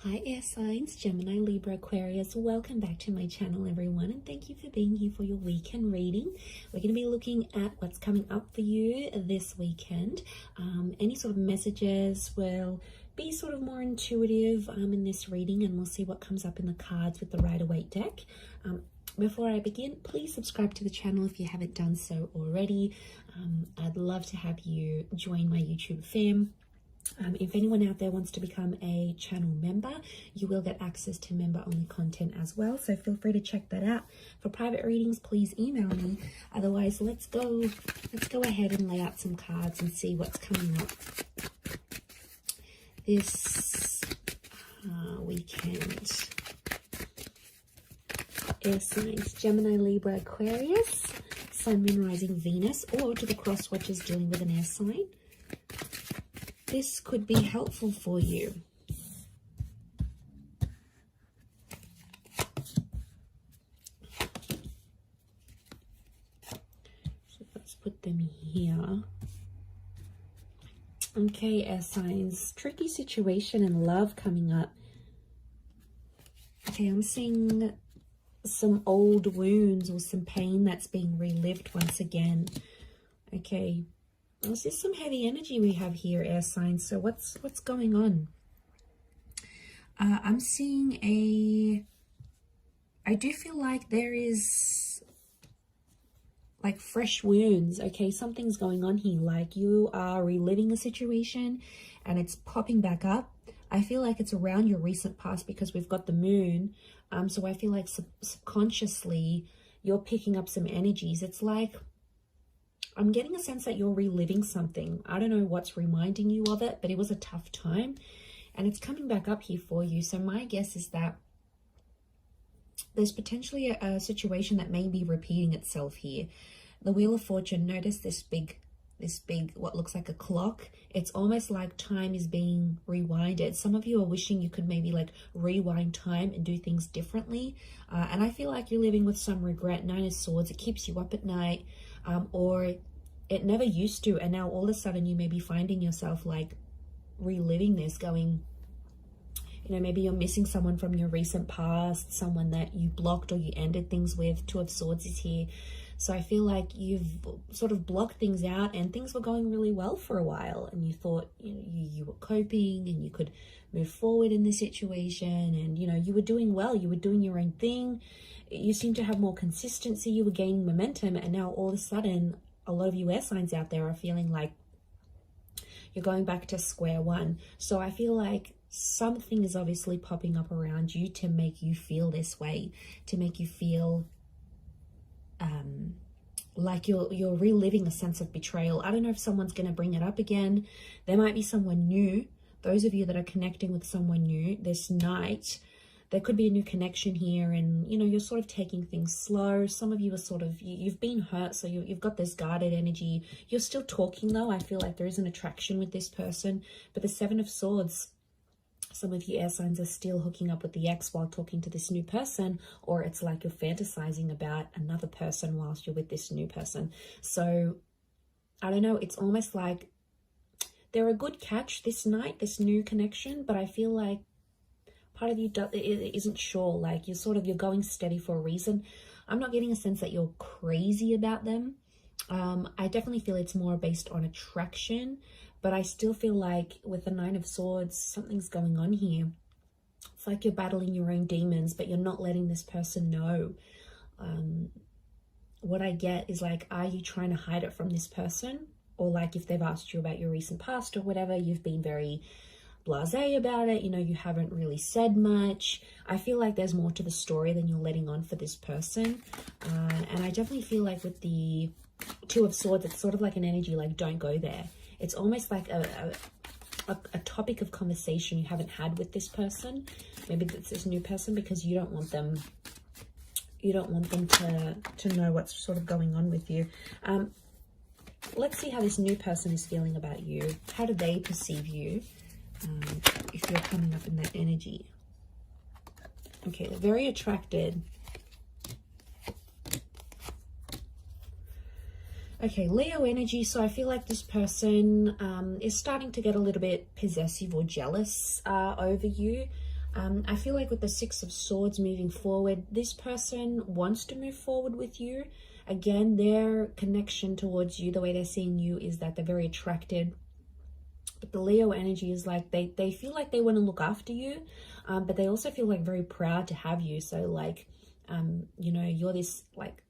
Hi air signs, Gemini, Libra, Aquarius. Welcome back to my channel, everyone, and thank you for being here for your weekend reading. We're going to be looking at what's coming up for you this weekend. Any sort of messages will be sort of more intuitive in this reading, and we'll see what comes up in the cards with the Rider-Waite deck. Before I begin, please subscribe to the channel if you haven't done so already. I'd love to have you join my YouTube fam. If anyone out there wants to become a channel member, you will get access to member-only content as well. So feel free to check that out. For private readings, please email me. Otherwise, let's go ahead and lay out some cards and see what's coming up this weekend. Air signs, Gemini, Libra, Aquarius, Sun, Moon, Rising, Venus, or to the cross watchers dealing with an air sign. This could be helpful for you. So let's put them here. Okay, air signs. Tricky situation in love coming up. Okay, I'm seeing some old wounds or some pain that's being relived once again. Okay. This is some heavy energy we have here, air signs. So what's going on? I'm seeing I do feel like there is like fresh wounds. Okay, something's going on here. Like you are reliving a situation and it's popping back up. I feel like it's around your recent past because we've got the moon. So I feel like subconsciously you're picking up some energies. It's like I'm getting a sense that you're reliving something. I don't know what's reminding you of it, but it was a tough time and it's coming back up here for you. So my guess is that there's potentially a situation that may be repeating itself here. The Wheel of Fortune, notice this big, what looks like a clock. It's almost like time is being rewinded. Some of you are wishing you could maybe like rewind time and do things differently. And I feel like you're living with some regret. Nine of Swords, it keeps you up at night. Or it never used to, and now all of a sudden you may be finding yourself like reliving this, going, you know, maybe you're missing someone from your recent past, someone that you blocked or you ended things with. Two of Swords is here. So I feel like you've sort of blocked things out and things were going really well for a while and you thought, you know, you were coping and you could move forward in this situation and, you know, you were doing well, you were doing your own thing. You seem to have more consistency, you were gaining momentum, and now all of a sudden a lot of you air signs out there are feeling like you're going back to square one. So I feel like something is obviously popping up around you to make you feel this way, to make you feel like you're reliving a sense of betrayal. I don't know if someone's going to bring it up again. There might be someone new. Those of you that are connecting with someone new this night, there could be a new connection here, and you know, you're sort of taking things slow. Some of you are sort of, you've been hurt, so you've got this guarded energy. You're still talking though. I feel like there is an attraction with this person, but the Seven of Swords, some of you air signs are still hooking up with the ex while talking to this new person, or it's like you're fantasizing about another person whilst you're with this new person. So I don't know, it's almost like they're a good catch this night, this new connection, but I feel like part of you isn't sure, like you're going steady for a reason. I'm not getting a sense that you're crazy about them. I definitely feel it's more based on attraction, but I still feel like with the Nine of Swords, something's going on here. It's like you're battling your own demons, but you're not letting this person know. What I get is like, are you trying to hide it from this person? Or like if they've asked you about your recent past or whatever, you've been very blasé about it, you know, you haven't really said much. I feel like there's more to the story than you're letting on for this person. And I definitely feel like with the Two of Swords, it's sort of like an energy like, don't go there. It's almost like a topic of conversation you haven't had with this person. Maybe it's this new person, because you don't want them to know what's sort of going on with you. Let's see how this new person is feeling about you. How do they perceive you? If you're coming up in that energy. Okay, they're very attracted. Okay, Leo energy. So I feel like this person is starting to get a little bit possessive or jealous over you. I feel like with the Six of Swords moving forward, this person wants to move forward with you. Again, their connection towards you, the way they're seeing you, is that they're very attracted. But the Leo energy is like they feel like they want to look after you, but they also feel like very proud to have you. So like, you know, you're this like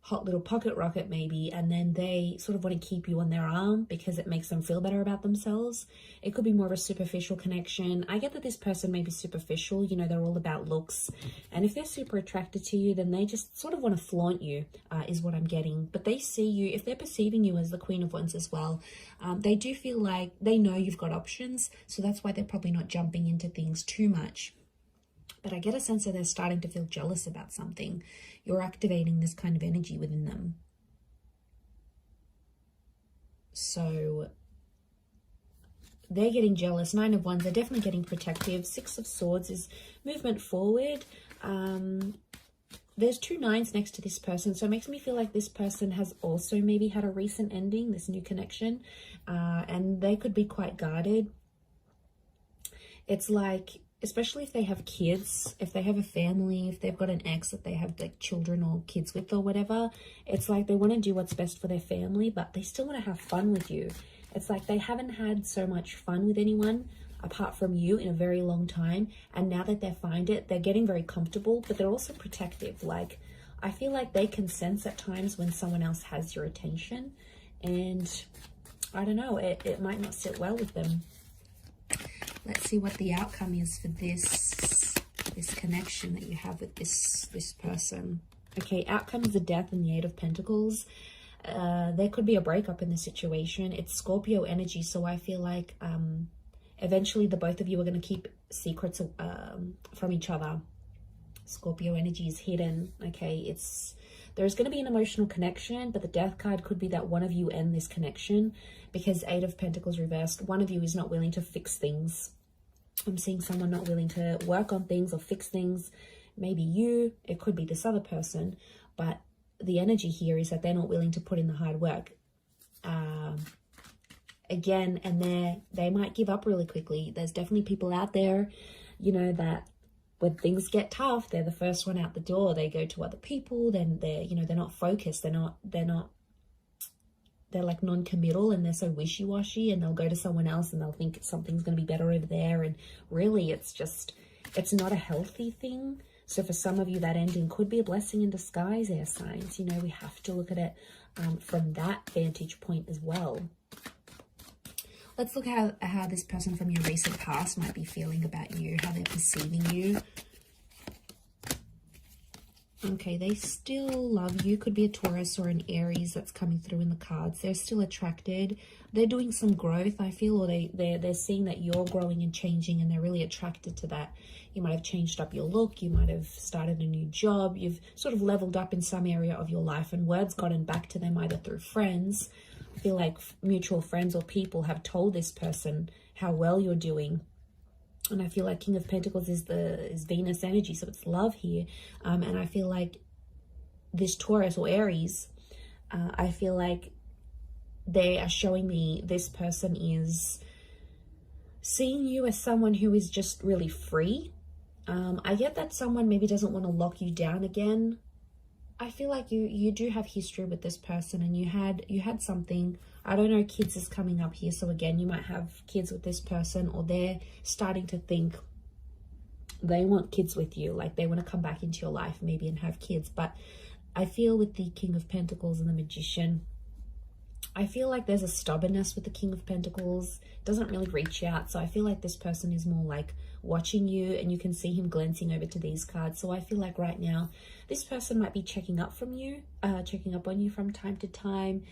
hot little pocket rocket maybe, and then they sort of want to keep you on their arm because it makes them feel better about themselves. It could be more of a superficial connection. I get that this person may be superficial, you know, they're all about looks, and if they're super attracted to you, then they just sort of want to flaunt you, is what I'm getting. But they see you, if they're perceiving you as the Queen of Wands as well, they do feel like they know you've got options, so that's why they're probably not jumping into things too much. But I get a sense that they're starting to feel jealous about something. You're activating this kind of energy within them. So they're getting jealous. Nine of Wands, they're definitely getting protective. Six of Swords is movement forward. There's two nines next to this person, so it makes me feel like this person has also maybe had a recent ending, this new connection, and they could be quite guarded. It's like, especially if they have kids, if they have a family, if they've got an ex that they have like children or kids with or whatever, it's like they want to do what's best for their family, but they still want to have fun with you. It's like they haven't had so much fun with anyone apart from you in a very long time, and now that they find it, they're getting very comfortable, but they're also protective. Like, I feel like they can sense at times when someone else has your attention, and I don't know, it might not sit well with them. Let's see what the outcome is for this connection that you have with this person. Okay, outcome is the Death and the Eight of Pentacles. There could be a breakup in the situation. It's Scorpio energy, so I feel like eventually the both of you are going to keep secrets from each other. Scorpio energy is hidden. Okay, there's going to be an emotional connection, but the Death card could be that one of you end this connection, because Eight of Pentacles reversed, one of you is not willing to fix things. I'm seeing someone not willing to work on things or fix things. Maybe you, it could be this other person, but the energy here is that they're not willing to put in the hard work. Again, and they might give up really quickly. There's definitely people out there, you know, that when things get tough, they're the first one out the door. They go to other people, then they're not focused. They're like non-committal, and they're so wishy-washy, and they'll go to someone else and they'll think something's going to be better over there. And really it's not a healthy thing. So for some of you, that ending could be a blessing in disguise, air signs. You know, we have to look at it from that vantage point as well. Let's look at how this person from your recent past might be feeling about you, how they're perceiving you. Okay, they still love you. Could be a Taurus or an Aries that's coming through in the cards. They're still attracted. They're doing some growth, I feel, or they're seeing that you're growing and changing, and they're really attracted to that. You might have changed up your look. You might have started a new job. You've sort of leveled up in some area of your life, and word's gotten back to them either through friends. I feel like mutual friends or people have told this person how well you're doing. And I feel like King of Pentacles is Venus energy, so it's love here. And I feel like this Taurus or Aries, I feel like they are showing me this person is seeing you as someone who is just really free. I get that someone maybe doesn't want to lock you down again. I feel like you do have history with this person, and you had something. I don't know, kids is coming up here, so again, you might have kids with this person, or they're starting to think they want kids with you, like they want to come back into your life maybe and have kids. But I feel with the King of Pentacles and the Magician, I feel like there's a stubbornness with the King of Pentacles. Doesn't really reach out. So I feel like this person is more like watching you, and you can see him glancing over to these cards. So I feel like right now this person might be checking up on you from time to time,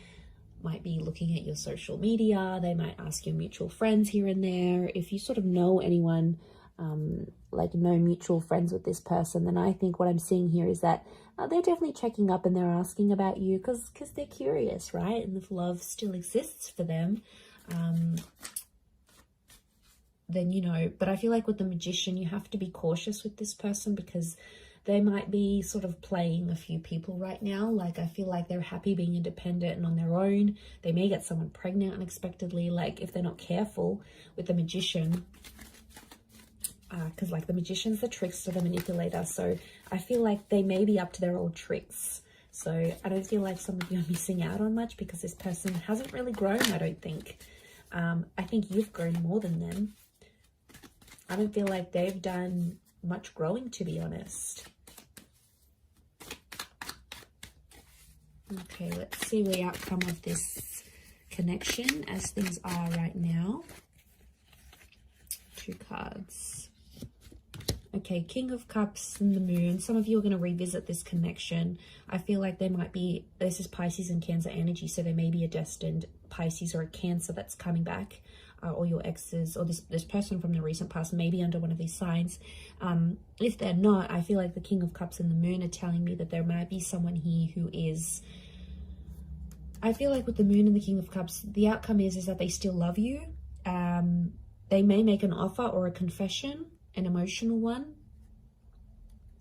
might be looking at your social media. They might ask your mutual friends here and there. If you sort of know anyone, like no mutual friends with this person, then I think what I'm seeing here is that they're definitely checking up, and they're asking about you because they're curious, right? And if love still exists for them, then, you know, but I feel like with the Magician, you have to be cautious with this person because they might be sort of playing a few people right now. Like, I feel like they're happy being independent and on their own. They may get someone pregnant unexpectedly, like if they're not careful with the Magician. because like the magician's the trickster, the manipulator. So I feel like they may be up to their old tricks. So I don't feel like some of you are missing out on much because this person hasn't really grown, I don't think. I think you've grown more than them. I don't feel like they've done much growing, to be honest. Okay, let's see the outcome of this connection as things are right now. 2 cards. Okay, King of Cups and the Moon. Some of you are going to revisit this connection. I feel like there might be, this is Pisces and Cancer energy, so there may be a destined Pisces or a Cancer that's coming back, or your exes, or this person from the recent past may be under one of these signs. If they're not, I feel like the King of Cups and the Moon are telling me that there might be someone here who is, I feel like with the Moon and the King of Cups, the outcome is that they still love you. They may make an offer or a confession, an emotional one.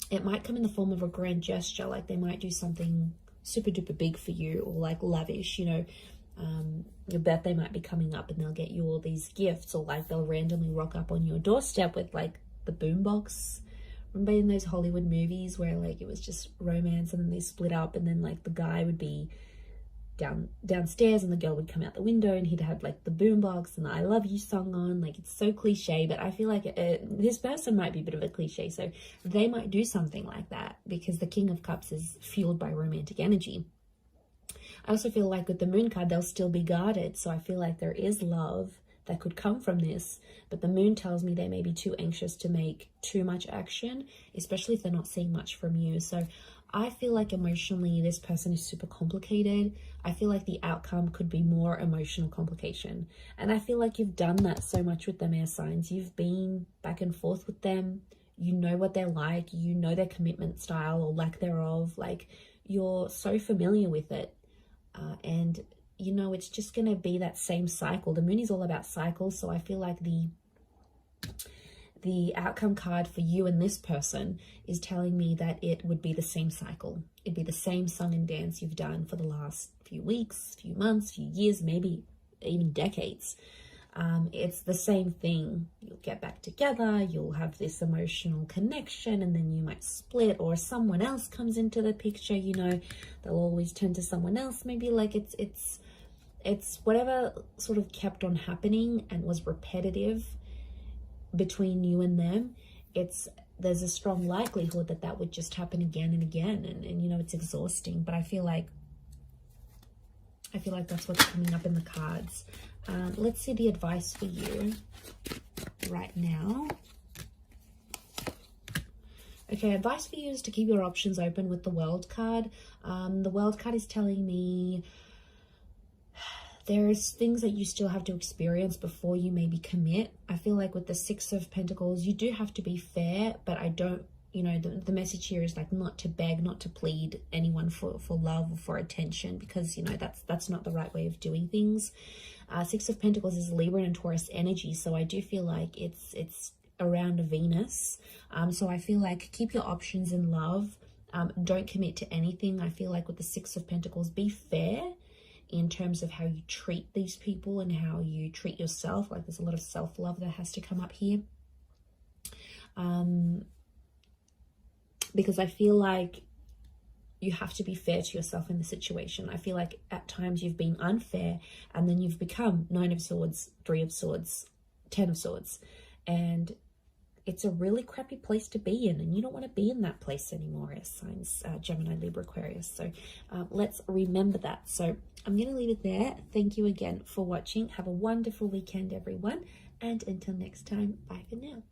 It might come in the form of a grand gesture, like they might do something super duper big for you, or like lavish, you know. Your birthday might be coming up and they'll get you all these gifts, or like they'll randomly rock up on your doorstep with like the boombox. Remember in those Hollywood movies where like it was just romance and then they split up, and then like the guy would be downstairs and the girl would come out the window and he'd have like the boombox and the I love you song on. Like, it's so cliche, but I feel like this person might be a bit of a cliche, so they might do something like that because the King of Cups is fueled by romantic energy. I also feel like with the Moon card, they'll still be guarded, so I feel like there is love that could come from this, but the Moon tells me they may be too anxious to make too much action, especially if they're not seeing much from you. So I feel like emotionally this person is super complicated. I feel like the outcome could be more emotional complication, and I feel like you've done that so much with them, air signs. You've been back and forth with them. You know what they're like, you know their commitment style or lack thereof. Like, you're so familiar with it, and you know it's just going to be that same cycle. The Moon is all about cycles, so I feel like the outcome card for you and this person is telling me that it would be the same cycle. It'd be the same song and dance you've done for the last few weeks, few months, few years, maybe even decades. It's the same thing. You'll get back together, you'll have this emotional connection, and then you might split, or someone else comes into the picture. You know, they'll always turn to someone else. Maybe like it's whatever sort of kept on happening and was repetitive between you and them. There's a strong likelihood that that would just happen again and again, and you know, it's exhausting. But I feel like that's what's coming up in the cards. Let's see the advice for you right now. Okay, advice for you is to keep your options open with the World card. The World card is telling me there's things that you still have to experience before you maybe commit. I feel like with the Six of Pentacles, you do have to be fair, but I don't, you know, the message here is like not to beg, not to plead anyone for love or for attention, because, you know, that's not the right way of doing things. Six of Pentacles is Libra and Taurus energy, so I do feel like it's around a Venus. So I feel like keep your options in love. Don't commit to anything. I feel like with the Six of Pentacles, be fair in terms of how you treat these people and how you treat yourself. Like, there's a lot of self-love that has to come up here. Because I feel like you have to be fair to yourself in the situation. I feel like at times you've been unfair, and then you've become Nine of Swords, Three of Swords, Ten of Swords, and it's a really crappy place to be in, and you don't want to be in that place anymore, as signs Gemini, Libra, Aquarius. So let's remember that. So I'm going to leave it there. Thank you again for watching. Have a wonderful weekend, everyone, and until next time, bye for now.